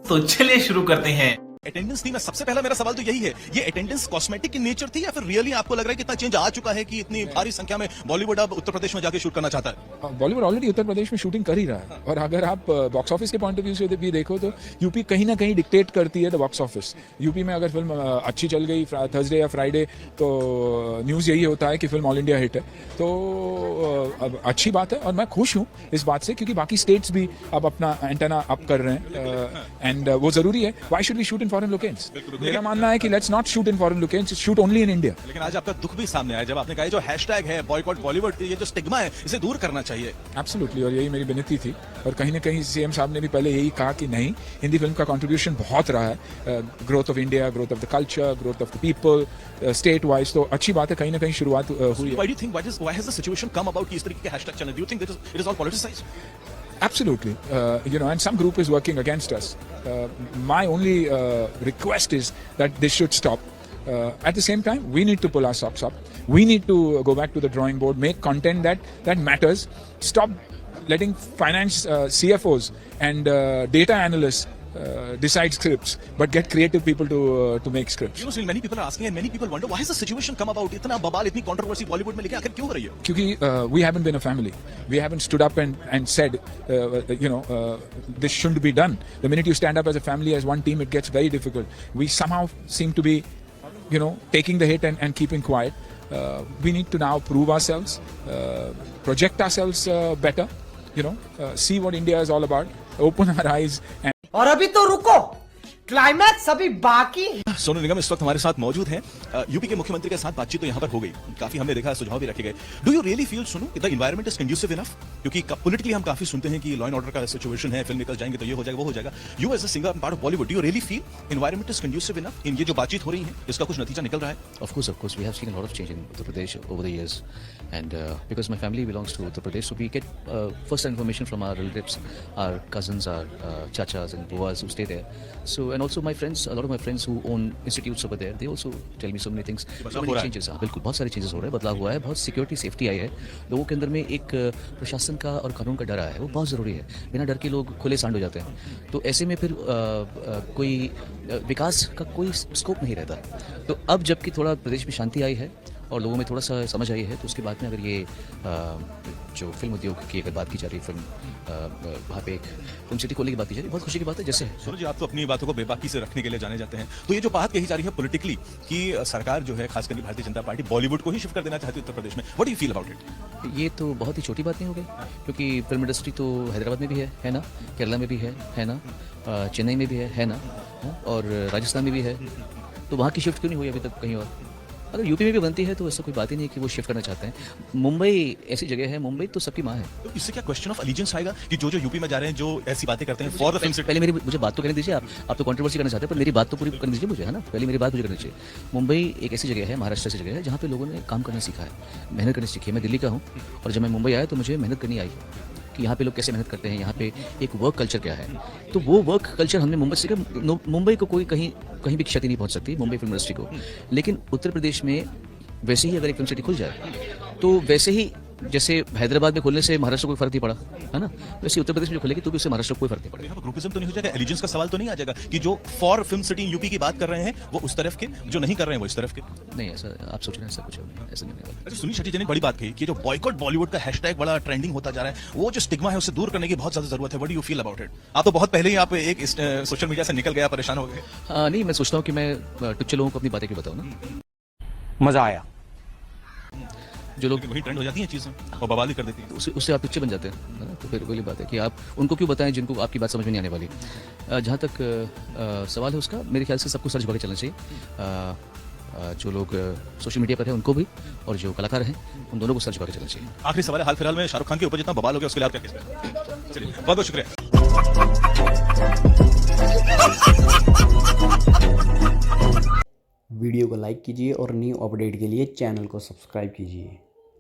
तो चलिए शुरू करते हैं। अटेंडेंस थी। मैं सबसे पहला मेरा सवाल तो यही है, ये अटेंडेंस कॉस्मेटिक की नेचर थी या फिर रियली आपको लग रहा है कि इतना चेंज आ चुका है कि इतनी भारी संख्या में बॉलीवुड अब उत्तर प्रदेश में जाके शूट करना चाहता है? बॉलीवुड ऑलरेडी उत्तर प्रदेश में शूटिंग कर ही रहा है, और अगर आप बॉक्स ऑफिस के पॉइंट ऑफ व्यू से भी देखो तो यूपी कहीं ना कहीं डिक्टेट करती है द बॉक्स ऑफिस। यूपी में अगर फिल्म अच्छी चल गई थर्सडे या फ्राइडे तो न्यूज़ यही होता है कि फिल्म ऑल इंडिया हिट है। तो अच्छी बात है और मैं खुश हूँ इस बात से, क्योंकि बाकी स्टेट्स भी अब अपना एंटेना अप कर रहे हैं एंड वो जरूरी है। Why should we shoot in foreign locations? मेरा मानना है कि let's not shoot in foreign locations, shoot only in India. लेकिन आज आपका दुख भी सामने आया जब आपने कहा जो हैशटैग है बॉयकॉट बॉलीवुड, ये जो स्टिग्मा है इसे दूर करना चाहिए। एब्सोल्युटली, और यही मेरी विनती थी। और कहीं ना कहीं सीएम साहब ने भी पहले यही कहा कि नहीं, हिंदी फिल्म का कंट्रीब्यूशन बहुत रहा है, growth of India, growth of the culture, growth of the people, state wise. तो अच्छी बात है, कहीं ना कहीं शुरुआत हुई है। Why do you think why has the situation come about कि इस तरीके के हैशटैग चले? Do you think it is all politicized? Absolutely, and some group is working against us. My only request is that this should stop. At the same time, we need to pull our socks up. We need to go back to the drawing board, make content that matters. Stop letting finance CFOs and data analysts decide scripts, but get creative people to make scripts. You know, many people are asking and many people wonder why has the situation come about? इतना बवाल, इतनी controversy Bollywood में लेके आखिर क्यों हो रही है? क्योंकि we haven't been a family. We haven't stood up and said, this shouldn't be done. The minute you stand up as a family, as one team, it gets very difficult. We somehow seem to be, taking the hit and keeping quiet. We need to now prove ourselves, project ourselves better. See what India is all about. Open our eyes and. और अभी तो रुको, climax अभी बाकी है। सोनू निगम इस वक्त हमारे साथ मौजूद हैं। यूपी के मुख्यमंत्री के साथ बातचीत तो यहाँ पर हो गई, काफी हमने देखा, सुझाव भी रखे गए। Do you really feel, Sonu, the environment is conducive enough? क्योंकि पॉलिटिकली हम काफी सुनते हैं कि लॉ एंड ऑर्डर का सिचुएशन है, फिल्म निकल जाएंगे तो ये हो जाएगा, वो हो जाएगा। You as a singer part of Bollywood, do you really feel environment is conducive enough? इन ये जो बातचीत हो रही है इसका कुछ नतीजा निकल रहा है? Of course, we have seen a lot of change in Uttar Pradesh over the years, and because my family belongs to Uttar Pradesh, so we get first-hand information from our relatives, our cousins, our chachas and buas who stay there. So, and also my friends, a lot of my friends who own institutes over there, they also tell me so many things, so many changes. हाँ, बिल्कुल, बहुत सारे changes हो रहे हैं, बदलाव हुआ है, बहुत सिक्योरिटी सेफ्टी आई है, लोगों के अंदर में एक प्रशासन का और कानून का डर आया है, वो बहुत ज़रूरी है। बिना डर के लोग खुले सांड हो जाते हैं, तो ऐसे में फिर कोई विकास का कोई स्कोप नहीं रहता। तो अब जबकि थोड़ा प्रदेश में शांति आई है और लोगों में थोड़ा सा समझ आई है, तो उसके बाद में अगर ये जो फिल्म उद्योग की अगर बात की जा रही है, वहाँ पे एक फिल्म सिटी खोलने की बात की जा रही है, बहुत खुशी की बात है। जैसे सूरज जी, आप तो अपनी बातों को बेबाकी से रखने के लिए जाने जाते हैं, तो ये जो बात कही जा रही है पॉलिटिकली कि सरकार जो है, खासकर भारतीय जनता पार्टी बॉलीवुड को ही शिफ्ट कर देना चाहती है उत्तर प्रदेश में, what do you feel about it? ये तो बहुत ही छोटी बात नहीं हो गई, क्योंकि फिल्म इंडस्ट्री तो हैदराबाद में भी है ना, केरला में भी है ना, चेन्नई में भी है ना, और राजस्थान में भी है, तो वहाँ की शिफ्ट क्यों नहीं हुई अभी तक कहीं और? अगर यूपी में भी बनती है तो ऐसा कोई बात ही नहीं है कि वो शिफ्ट करना चाहते हैं। मुंबई ऐसी जगह है, मुंबई तो सबकी माँ है। तो इससे क्या क्वेश्चन ऑफ एलिजेंस आएगा कि जो यूपी में जा रहे हैं, जो ऐसी बातें करते हैं फॉर द फिल्म सिटी? पहले मुझे बात तो करने दीजिए। आप तो कंट्रोवर्सी करना चाहते हैं, पर मेरी बात तो पूरी करने दीजिए मुझे, है ना। पहले मेरी बात मुझे करनी चाहिए। मुंबई एक ऐसी जगह है, महाराष्ट्र ऐसी जगह है, जहाँ पे लोगों ने काम करना सीखा है, मेहनत करनी सीखी है। मैं दिल्ली का हूँ, और जब मैं मुंबई आया तो मुझे मेहनत करनी आई कि यहाँ पे लोग कैसे मेहनत करते हैं, यहाँ पे एक वर्क कल्चर क्या है। तो वो वर्क कल्चर हमने मुंबई से सीखा। मुंबई को कोई कहीं भी क्षति नहीं पहुँच सकती, मुंबई फिल्म इंडस्ट्री को। लेकिन उत्तर प्रदेश में वैसे ही अगर एक फिल्म सिटी खुल जाए, तो वैसे ही जैसे हैदराबाद में खुलने से महाराष्ट्र को कोई फर्क नहीं पड़ा, है ना, वैसे उत्तर प्रदेश में जो खुलेगी तो भी उससे महाराष्ट्र को कोई फर्क नहीं पड़ेगा। ग्रुपिज्म तो नहीं हो जाएगा? एलिजेंस का सवाल तो नहीं आ जाएगा कि जो फॉर फिल्म सिटी यूपी की बात कर रहे हैं वो उस तरफ के, जो नहीं कर रहे हैं वो इस तरफ के? नहीं, ऐसा आप सोच रहे हैं, ऐसा कुछ नहीं, ऐसा नहीं है। अच्छा, सुनील शेट्टी जी ने बड़ी बात कही कि जो बॉयकॉट बॉलीवुड का हैशटैग बड़ा ट्रेंडिंग होता जा रहा है, वो जो स्टिग्मा है उसे दूर करने की बहुत ज्यादा जरूरत है। What do you feel about it? आप तो बहुत पहले ही आप एक सोशल मीडिया से निकल गया, परेशान हो गए। नहीं, मैं सोचता हूँ कि मैं टुच्चे लोगों को अपनी बातें क्यों बताऊँ ना। मजा आया। जो लोग वही ट्रेंड हो जाती हैं चीजें और बवाल ही कर देती हैं, उससे आप टुच्चे बन जाते हैं ना। तो फिर वही बात है कि आप उनको क्यों बताएं जिनको आपकी बात समझ में नहीं आने वाली। जहाँ तक सवाल है उसका, मेरे ख्याल से सबको सर झुका के चलना चाहिए। जो लोग सोशल मीडिया पर हैं उनको भी, और जो कलाकार हैं उन दोनों को सर झुका के चलना चाहिए। आखिरी सवाल है, हाल फिलहाल में शाहरुख खान के ऊपर जितना बवाल हो गया उसके लिए आप क्या कहते हैं? चलिए, बहुत बहुत शुक्रिया। वीडियो को लाइक कीजिए और न्यू अपडेट के लिए चैनल को सब्सक्राइब कीजिए।